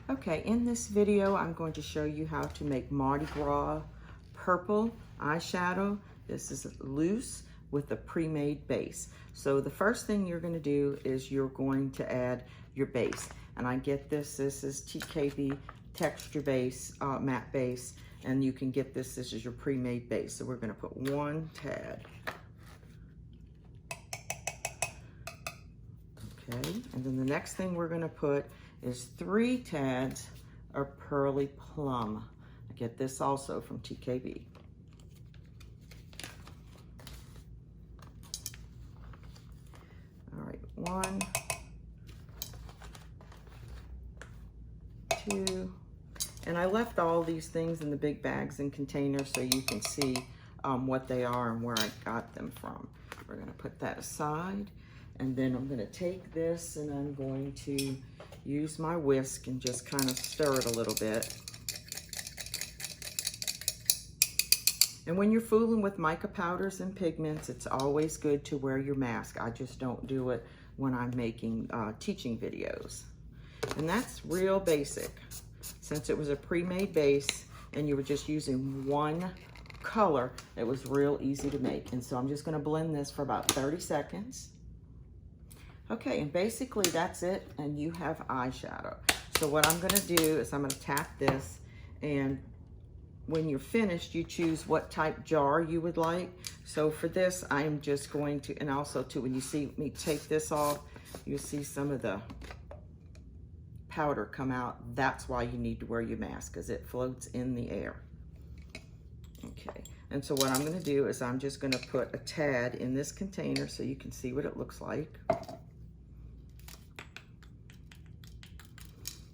Okay, in this video, I'm going to show you how to make Mardi Gras purple eyeshadow. This is loose with a pre-made base. So the first thing you're going to do is you're going to add your base. And I get this is TKB texture base, matte base, and you can get this is your pre-made base. So we're going to put one tad. Okay, and then the next thing we're going to put is 3 tads of Pearly Plum. I get this also from TKB. All right, 1, 2, and I left all these things in the big bags and containers so you can see what they are and where I got them from. We're going to put that aside, and then I'm going to take this and I'm going to use my whisk and just kind of stir it a little bit. And when you're fooling with mica powders and pigments, it's always good to wear your mask. I just don't do it when I'm making teaching videos. And that's real basic. Since it was a pre-made base and you were just using one color, it was real easy to make. And so I'm just going to blend this for about 30 seconds. Okay, and basically that's it, and you have eyeshadow. So what I'm gonna do is I'm gonna tap this, and when you're finished, you choose what type jar you would like. So for this, I am just going to, and also too, when you see me take this off, you'll see some of the powder come out. That's why you need to wear your mask, because it floats in the air. Okay, and so what I'm gonna do is I'm just gonna put a tad in this container so you can see what it looks like.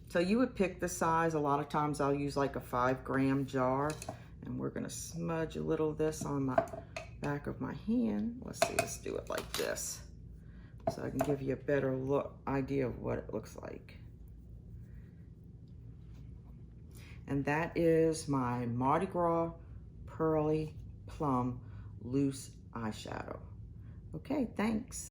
So you would pick the size. A lot of times I'll use like a 5-gram jar, and we're gonna smudge a little of this on my back of my hand. Let's see, let's do it like this, so I can give you a better idea of what it looks like. And that is my Mardi Gras Pearly Plum Loose Eyeshadow. Okay, thanks.